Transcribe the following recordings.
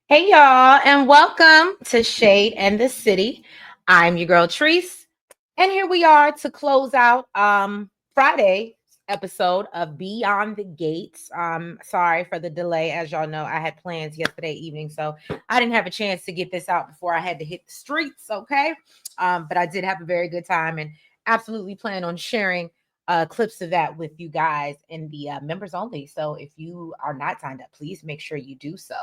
Hey y'all, and welcome to Shade and the City. I'm your girl Treese, and here we are to close out Friday episode of Beyond the Gates. Sorry for the delay. As y'all know, I had plans yesterday evening, so I didn't have a chance to get this out before I had to hit the streets, okay? But I did have a very good time and absolutely plan on sharing clips of that with you guys in the members only. So if you are not signed up, please make sure you do so.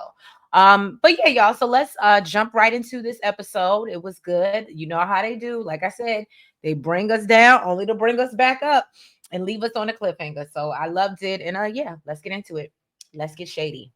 But yeah, y'all. So let's jump right into this episode. It was good. You know how they do. Like I said, they bring us down only to bring us back up and leave us on a cliffhanger. So I loved it. And yeah, let's get into it. Let's get shady.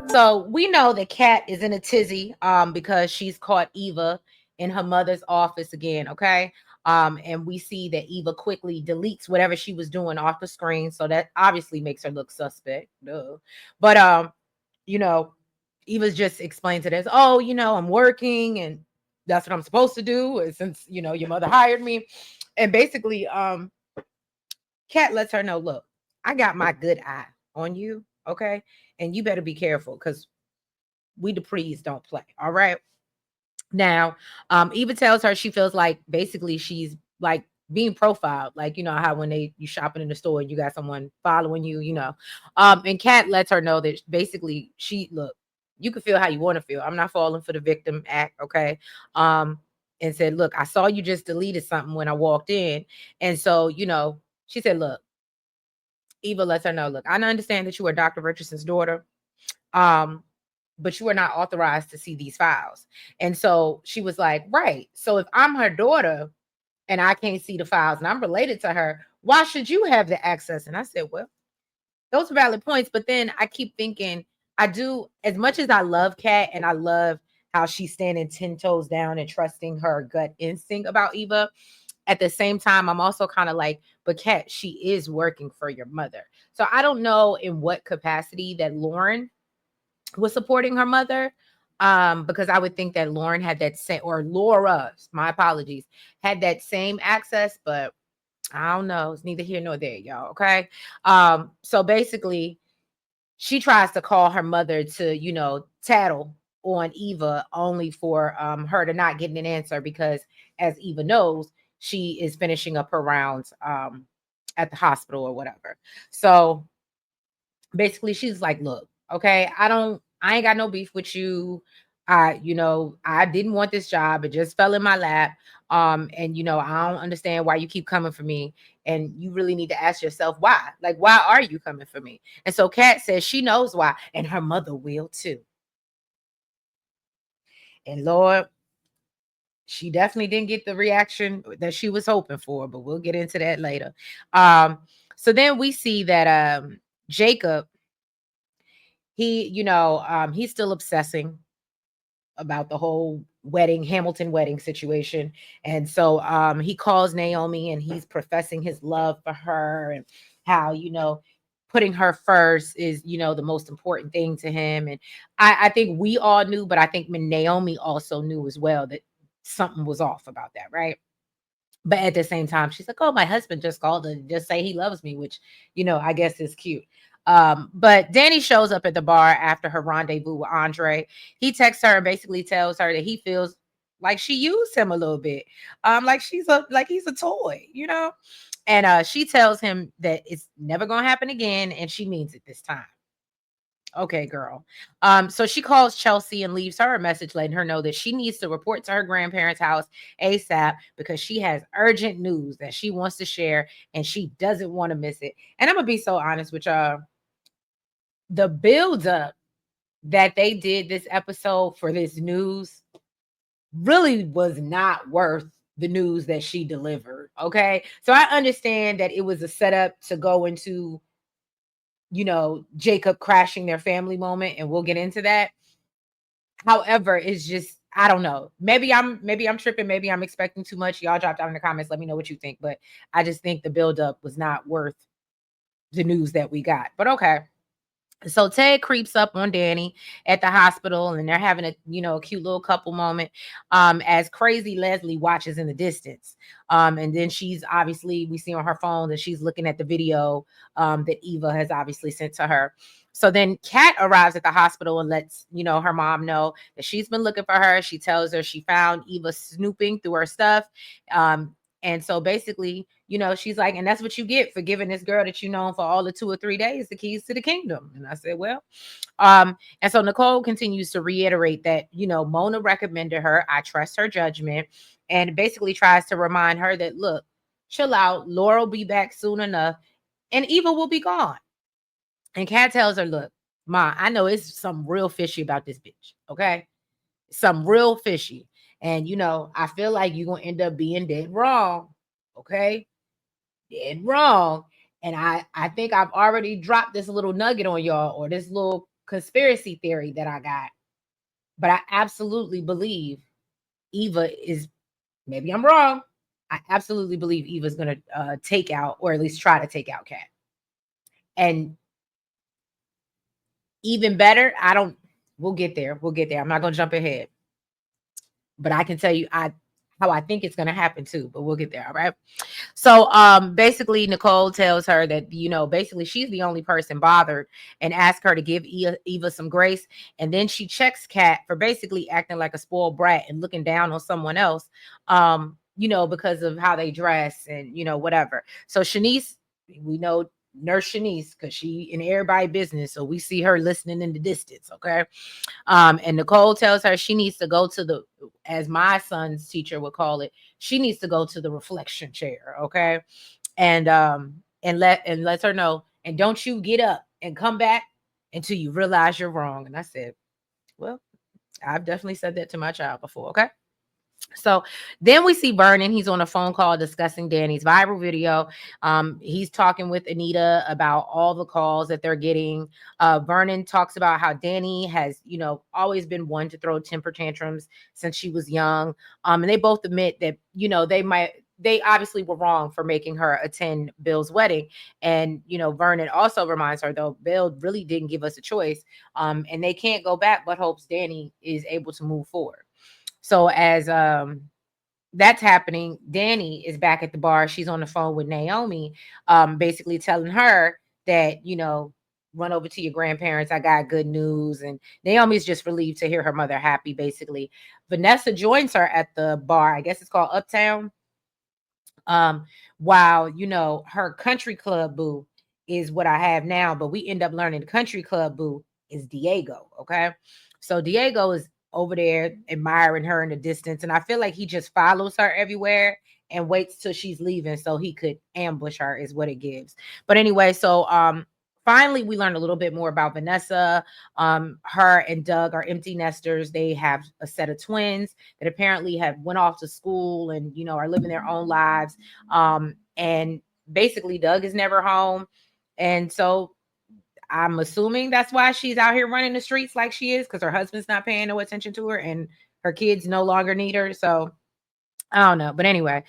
So we know that Kat is in a tizzy because she's caught Eva in her mother's office again, okay? And we see that Eva quickly deletes whatever she was doing off the screen, so that obviously makes her look suspect. Duh. But you know, Eva's just explained to this, oh, I'm working and that's what I'm supposed to do since your mother hired me. And basically, Kat lets her know, look, I got my good eye on you, okay? And you better be careful because we Duprees don't play. All right. Now, Eva tells her she feels like basically she's like being profiled, like how when you shopping in the store and you got someone following you. And Kat lets her know that basically she look, you can feel how you want to feel. I'm not falling for the victim act, okay? And said, look, I saw you just deleted something when I walked in. And so, she said, look, Eva lets her know, look, I understand that you are Dr. Richardson's daughter. Um, but you are not authorized to see these files. And so she was like, right. So if I'm her daughter and I can't see the files and I'm related to her, why should you have the access? And I said, well, those are valid points. But then I keep thinking, I do, as much as I love Kat and I love how she's standing 10 toes down and trusting her gut instinct about Eva. At the same time, I'm also kind of like, but Kat, she is working for your mother. So I don't know in what capacity that Lauren was supporting her mother, because I would think that Lauren had that same, or Laura, my apologies, had that same access, but I don't know. It's neither here nor there, y'all. Okay. So basically, she tries to call her mother to, tattle on Eva only for her to not get an answer because, as Eva knows, she is finishing up her rounds at the hospital or whatever. So basically she's like, look, okay, I ain't got no beef with you. I didn't want this job. It just fell in my lap. And I don't understand why you keep coming for me. And you really need to ask yourself why. Like, why are you coming for me? And so Kat says she knows why, and her mother will too. And Lord, she definitely didn't get the reaction that she was hoping for, but we'll get into that later. So then we see that Jacob, he's still obsessing about the whole Hamilton wedding situation. And so he calls Naomi and he's professing his love for her and how, putting her first is, the most important thing to him. And I think we all knew, but I think Naomi also knew as well that something was off about that, right? But at the same time, she's like, oh, my husband just called to just say he loves me, which, I guess is cute. But Danny shows up at the bar after her rendezvous with Andre. He texts her and basically tells her that he feels like she used him a little bit. Like he's a toy. And she tells him that it's never gonna happen again, and she means it this time. Okay, girl. So she calls Chelsea and leaves her a message letting her know that she needs to report to her grandparents' house ASAP because she has urgent news that she wants to share and she doesn't want to miss it. And I'm gonna be so honest with y'all. The build up that they did this episode for this news really was not worth the news that she delivered. Okay. So I understand that it was a setup to go into, Jacob crashing their family moment, and we'll get into that. However, it's just, I don't know. Maybe I'm tripping, maybe I'm expecting too much. Y'all drop down in the comments, let me know what you think. But I just think the buildup was not worth the news that we got. But okay. So Ted creeps up on Danny at the hospital, and they're having a cute little couple moment. As crazy Leslie watches in the distance. And then she's obviously, we see on her phone that she's looking at the video that Eva has obviously sent to her. So then Kat arrives at the hospital and lets her mom know that she's been looking for her. She tells her she found Eva snooping through her stuff. And so basically, she's like, and that's what you get for giving this girl that you know for all the 2 or 3 days the keys to the kingdom. And I said, well, and so Nicole continues to reiterate that, Mona recommended her. I trust her judgment, and basically tries to remind her that, look, chill out. Laura will be back soon enough, and Eva will be gone. And Kat tells her, look, Ma, I know it's something real fishy about this bitch. Okay. Some real fishy. And I feel like you're gonna end up being dead wrong. Okay. Dead wrong. And I think I've already dropped this little nugget on y'all, or this little conspiracy theory that I got. But I absolutely believe Eva is, maybe I'm wrong. I absolutely believe Eva's gonna take out, or at least try to take out Kat. And even better, we'll get there. We'll get there. I'm not gonna jump ahead. But I can tell you how I think it's gonna happen too, but we'll get there. All right. So basically Nicole tells her that, basically she's the only person bothered, and ask her to give Eva some grace. And then she checks Kat for basically acting like a spoiled brat and looking down on someone else, because of how they dress and, whatever. So Shanice, we know Nurse Shanice, because she in everybody's business. So we see her listening in the distance. Okay. And Nicole tells her she needs to go to the, as my son's teacher would call it, she needs to go to the reflection chair. Okay. And lets her know, and don't you get up and come back until you realize you're wrong. And I said, well, I've definitely said that to my child before. Okay. So then we see Vernon. He's on a phone call discussing Danny's viral video. He's talking with Anita about all the calls that they're getting. Vernon talks about how Danny has, always been one to throw temper tantrums since she was young. And they both admit that, they obviously were wrong for making her attend Bill's wedding. And, Vernon also reminds her, though, Bill really didn't give us a choice. And they can't go back, but hopes Danny is able to move forward. So as that's happening, Danny is back at the bar. She's on the phone with Naomi, basically telling her that, run over to your grandparents. I got good news. And Naomi's just relieved to hear her mother happy, basically. Vanessa joins her at the bar. I guess it's called Uptown. While, her country club boo is what I have now, but we end up learning the country club boo is Diego. Okay. So Diego is over there admiring her in the distance. And I feel like he just follows her everywhere and waits till she's leaving so he could ambush her, is what it gives. But anyway, so finally we learned a little bit more about Vanessa. Her and Doug are empty nesters. They have a set of twins that apparently have went off to school and, are living their own lives. And basically Doug is never home. And so I'm assuming that's why she's out here running the streets like she is, because her husband's not paying no attention to her and her kids no longer need her. So I don't know. But anyway,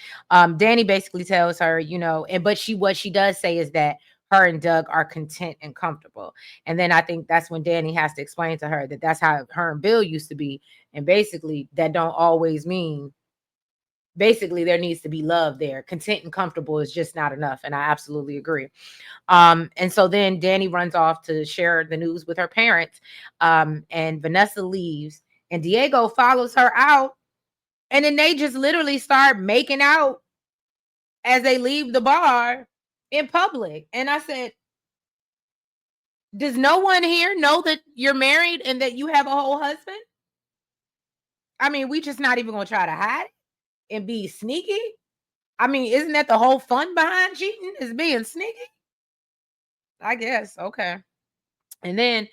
Danny basically tells her, but what she does say is that her and Doug are content and comfortable. And then I think that's when Danny has to explain to her that that's how her and Bill used to be. And basically that don't always mean, basically there needs to be love there. Content and comfortable is just not enough. And I absolutely agree. And so then Danny runs off to share the news with her parents. And Vanessa leaves and Diego follows her out. And then they just literally start making out as they leave the bar in public. And I said, does no one here know that you're married and that you have a whole husband? I mean, we just not even gonna try to hide and be sneaky. I mean, isn't that the whole fun behind cheating, is being sneaky? I guess. Okay. And then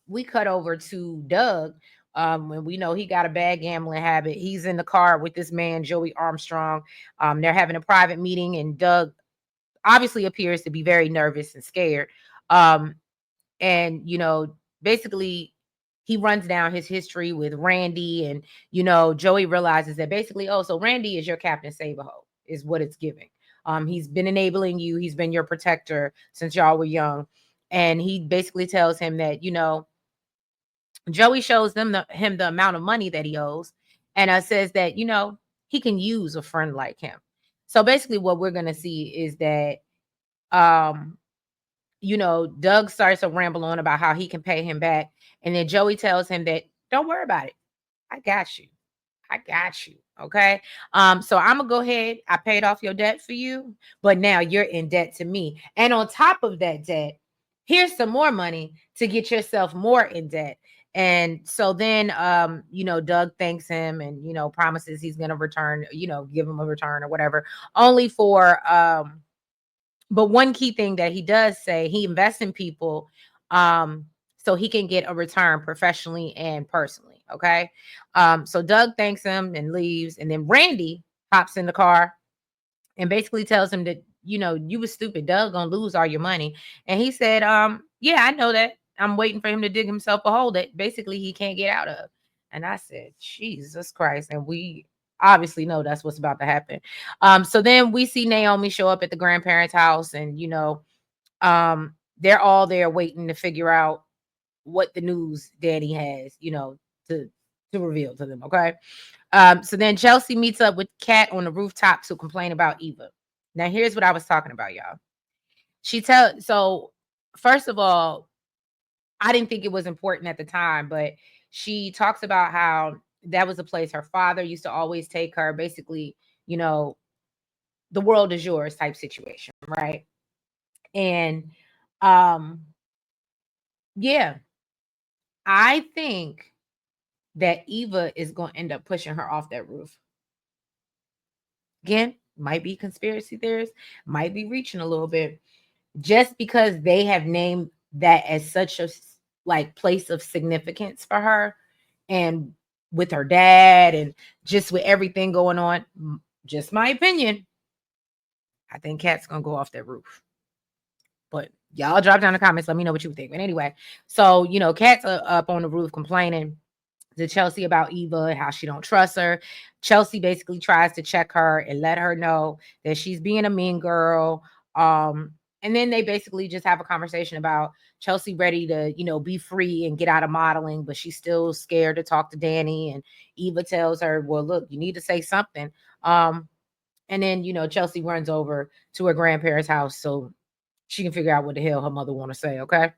we cut over to Doug, And we know he got a bad gambling habit. He's in the car with this man, Joey Armstrong. They're having a private meeting, and Doug obviously appears to be very nervous and scared. Um, and basically he runs down his history with Randy, and Joey realizes that basically, oh, so Randy is your Captain Save-A-Ho, is what it's giving. He's been enabling you, he's been your protector since y'all were young, and he basically tells him that Joey shows him the amount of money that he owes, and says that he can use a friend like him. So basically what we're going to see is that um Doug starts to ramble on about how he can pay him back. And then Joey tells him that, don't worry about it. I got you. I got you. Okay. So I'm gonna go ahead. I paid off your debt for you, but now you're in debt to me. And on top of that debt, here's some more money to get yourself more in debt. And so then Doug thanks him and promises he's gonna return, give him a return or whatever, only for but one key thing that he does say, he invests in people so he can get a return professionally and personally. Okay. So Doug thanks him and leaves. And then Randy hops in the car and basically tells him that, you was stupid. Doug gonna lose all your money. And he said, yeah, I know that. I'm waiting for him to dig himself a hole that basically he can't get out of. And I said, Jesus Christ. And we obviously know that's what's about to happen. So then we see Naomi show up at the grandparents' house, and they're all there waiting to figure out what the news Danny has, to reveal to them. Okay. So then Chelsea meets up with Kat on the rooftop to complain about Eva. Now, here's what I was talking about, y'all. So first of all, I didn't think it was important at the time, but she talks about how that was a place her father used to always take her, basically, the world is yours type situation, right? And um, yeah, I think that Eva is going to end up pushing her off that roof. Again, might be conspiracy theorists, might be reaching a little bit, just because they have named that as such a like place of significance for her, and with her dad, and just with everything going on. Just my opinion. I think Kat's gonna go off that roof. But y'all drop down in the comments. Let me know what you think. But anyway, so Kat's up on the roof complaining to Chelsea about Eva and how she don't trust her. Chelsea basically tries to check her and let her know that she's being a mean girl. And then they basically just have a conversation about Chelsea ready to, be free and get out of modeling, but she's still scared to talk to Danny. And Eva tells her, well, look, you need to say something. And then, Chelsea runs over to her grandparents' house so she can figure out what the hell her mother want to say. Okay.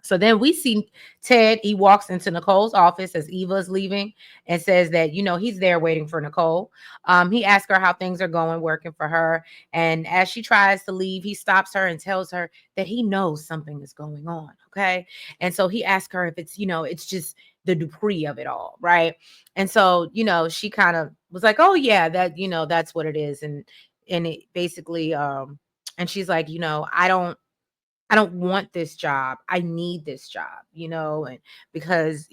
So then we see Ted. He walks into Nicole's office as Eva's leaving and says that, he's there waiting for Nicole. He asks her how things are going, working for her. And as she tries to leave, he stops her and tells her that he knows something is going on. Okay. And so he asks her if it's, it's just the Dupree of it all. Right. And so, she kind of was like, oh, yeah, that, that's what it is. And it basically, and she's like, I don't want this job. I need this job, and because,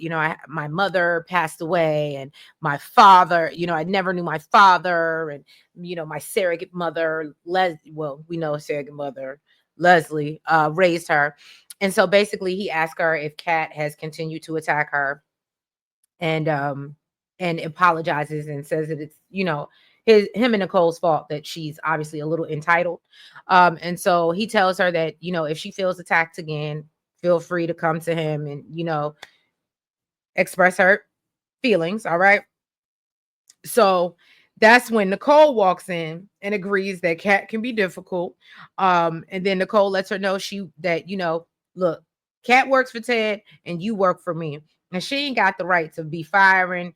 my mother passed away, and my father, I never knew my father, and, my surrogate mother, well, we know a surrogate mother, Leslie, raised her. And so basically he asked her if Kat has continued to attack her, and apologizes and says that it's, him and Nicole's fault, that she's obviously a little entitled. And so he tells her that, if she feels attacked again, feel free to come to him and, express her feelings. All right. So that's when Nicole walks in and agrees that Kat can be difficult. And then Nicole lets her know that, look, Kat works for Ted and you work for me. And she ain't got the right to be firing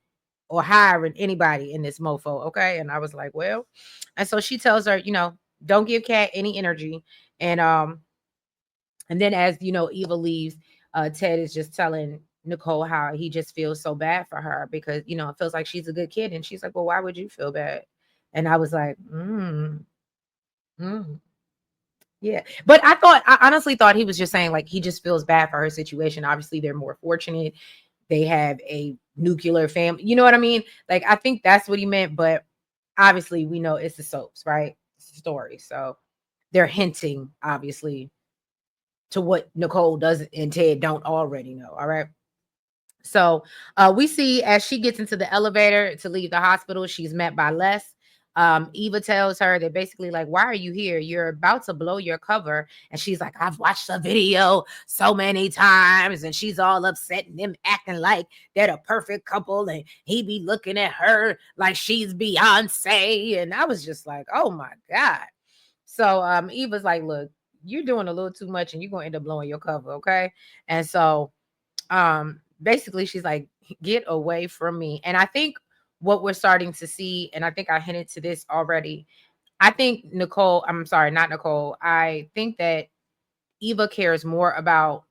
or hiring anybody in this mofo. Okay. And I was like, well, and so she tells her, don't give Kat any energy. And then as Eva leaves, Ted is just telling Nicole how he just feels so bad for her because it feels like she's a good kid. And she's like, well, why would you feel bad? And I was like, mm, yeah. But I honestly thought he was just saying like he just feels bad for her situation. Obviously, they're more fortunate. they have a nuclear family. You know what I mean? Like, I think that's what he meant, but obviously we know it's the soaps, right? It's a story. So they're hinting, obviously, to what Nicole does and Ted don't already know. All right. So we see as she gets into the elevator to leave the hospital, she's met by Les. Eva tells her that basically, like, why are you here? You're about to blow your cover. And she's like, I've watched the video so many times. And she's all upset and them acting like they're a perfect couple. And he be looking at her like she's Beyonce. And I was just like, oh my God. So Eva's like, look, you're doing a little too much and you're gonna end up blowing your cover, okay? And so basically she's like, get away from me. And I think what we're starting to see, and I think I hinted to this already, I think Nicole, I'm sorry, not Nicole, I think that Eva cares more about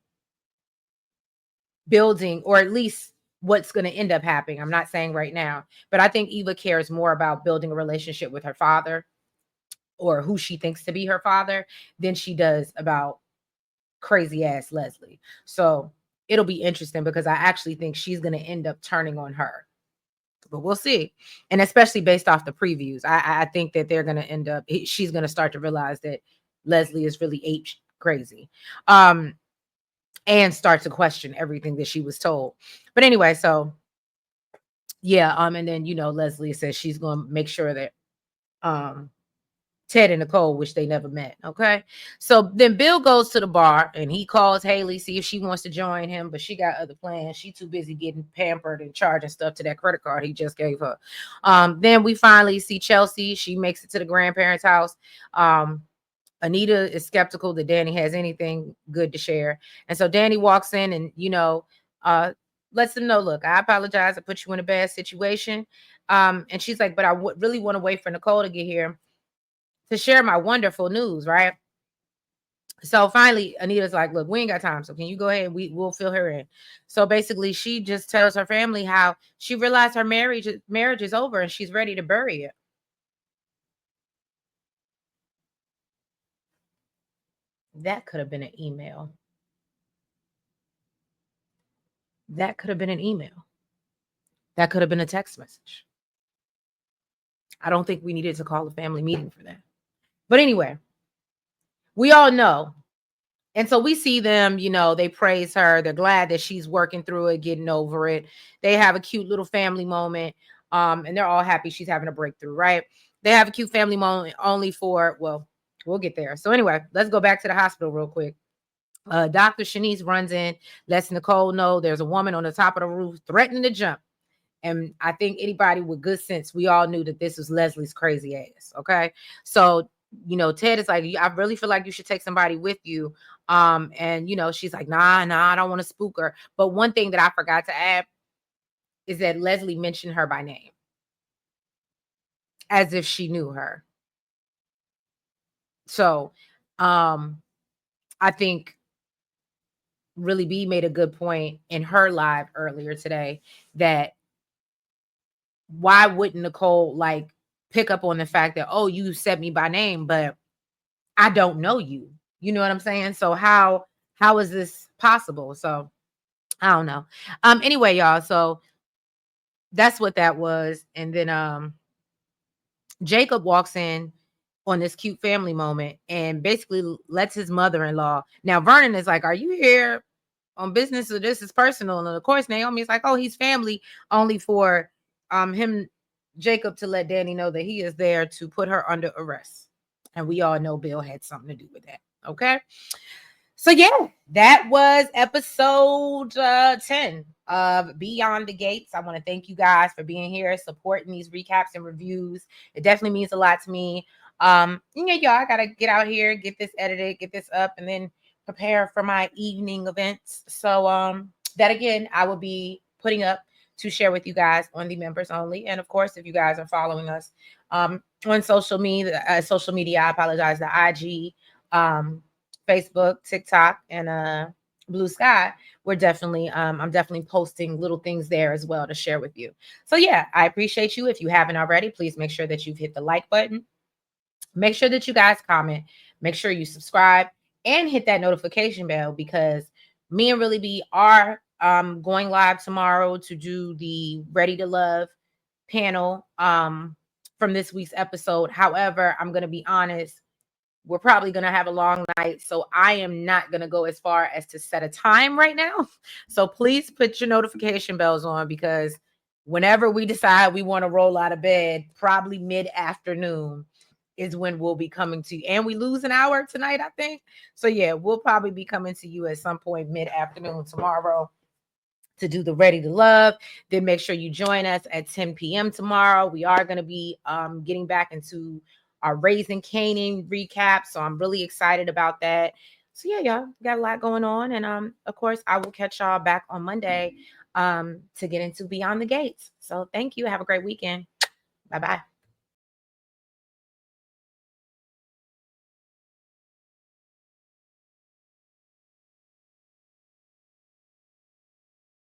building, or at least what's going to end up happening. I'm not saying right now, but I think Eva cares more about building a relationship with her father, or who she thinks to be her father, than she does about crazy ass Leslie. So it'll be interesting because I actually think she's going to end up turning on her, but we'll see. And especially based off the previews, I think that they're going to end up, she's going to start to realize that Leslie is really ape crazy, and start to question everything that she was told. But anyway, so yeah, and then Leslie says she's going to make sure that um Ted and Nicole, which they never met. Okay. So then Bill goes to the bar and he calls Haley, see if she wants to join him, but she got other plans. She too busy getting pampered and charging stuff to that credit card he just gave her. Then we finally see Chelsea. She makes it to the grandparents' house. Anita is skeptical that Danny has anything good to share. And so Danny walks in and, lets them know, look, I apologize. I put you in a bad situation. And she's like, but I really want to wait for Nicole to get here to share my wonderful news, right? So finally, Anita's like, look, we ain't got time. So can you go ahead and we'll fill her in. So basically, she just tells her family how she realized her marriage is over and she's ready to bury it. That could have been an email. That could have been an email. That could have been a text message. I don't think we needed to call a family meeting for that. But anyway, we all know. And so we see them, they praise her. They're glad that she's working through it, getting over it. They have a cute little family moment. And they're all happy she's having a breakthrough, right? They have a cute family moment only for, well, we'll get there. So anyway, let's go back to the hospital real quick. Dr. Shanice runs in, lets Nicole know there's a woman on the top of the roof threatening to jump. And I think anybody with good sense, we all knew that this was Leslie's crazy ass. Okay. So, Ted is like, I really feel like you should take somebody with you. And she's like, nah, I don't want to spook her. But one thing that I forgot to add is that Leslie mentioned her by name as if she knew her. So I think Really B made a good point in her live earlier today that why wouldn't Nicole like pick up on the fact that, oh, you said me by name, but I don't know you. You know what I'm saying? So how is this possible? So I don't know. Anyway, y'all, so that's what that was. And then Jacob walks in on this cute family moment and basically lets his mother-in-law. Now Vernon is like, are you here on business or this is personal? And of course Naomi's like, oh, he's family, only for him, Jacob, to let Danny know that he is there to put her under arrest. And we all know Bill had something to do with that. Okay. So yeah, that was episode 10 of Beyond the Gates. I want to thank you guys for being here, supporting these recaps and reviews. It definitely means a lot to me. Y'all, I gotta get out here, get this edited, get this up, and then prepare for my evening events. So that again, I will be putting up to share with you guys on the members only. And of course, if you guys are following us on social media, I apologize, the IG, Facebook, TikTok, and Blue Sky, we're definitely I'm definitely posting little things there as well to share with you. So yeah, I appreciate you. If you haven't already, please make sure that you've hit the like button. Make sure that you guys comment. Make sure you subscribe and hit that notification bell, because me and Really B are going live tomorrow to do the Ready to Love panel from this week's episode. However, I'm going to be honest, we're probably going to have a long night, so I am not going to go as far as to set a time right now. So please put your notification bells on, because whenever we decide we want to roll out of bed, probably mid-afternoon is when we'll be coming to you. And we lose an hour tonight, I think. So yeah, we'll probably be coming to you at some point mid-afternoon tomorrow to do the Ready to Love. Then make sure you join us at 10 p.m. tomorrow. We are going to be getting back into our Raising Canaan recap. So I'm really excited about that. So yeah, y'all got a lot going on. And of course, I will catch y'all back on Monday to get into Beyond the Gates. So thank you. Have a great weekend. Bye-bye.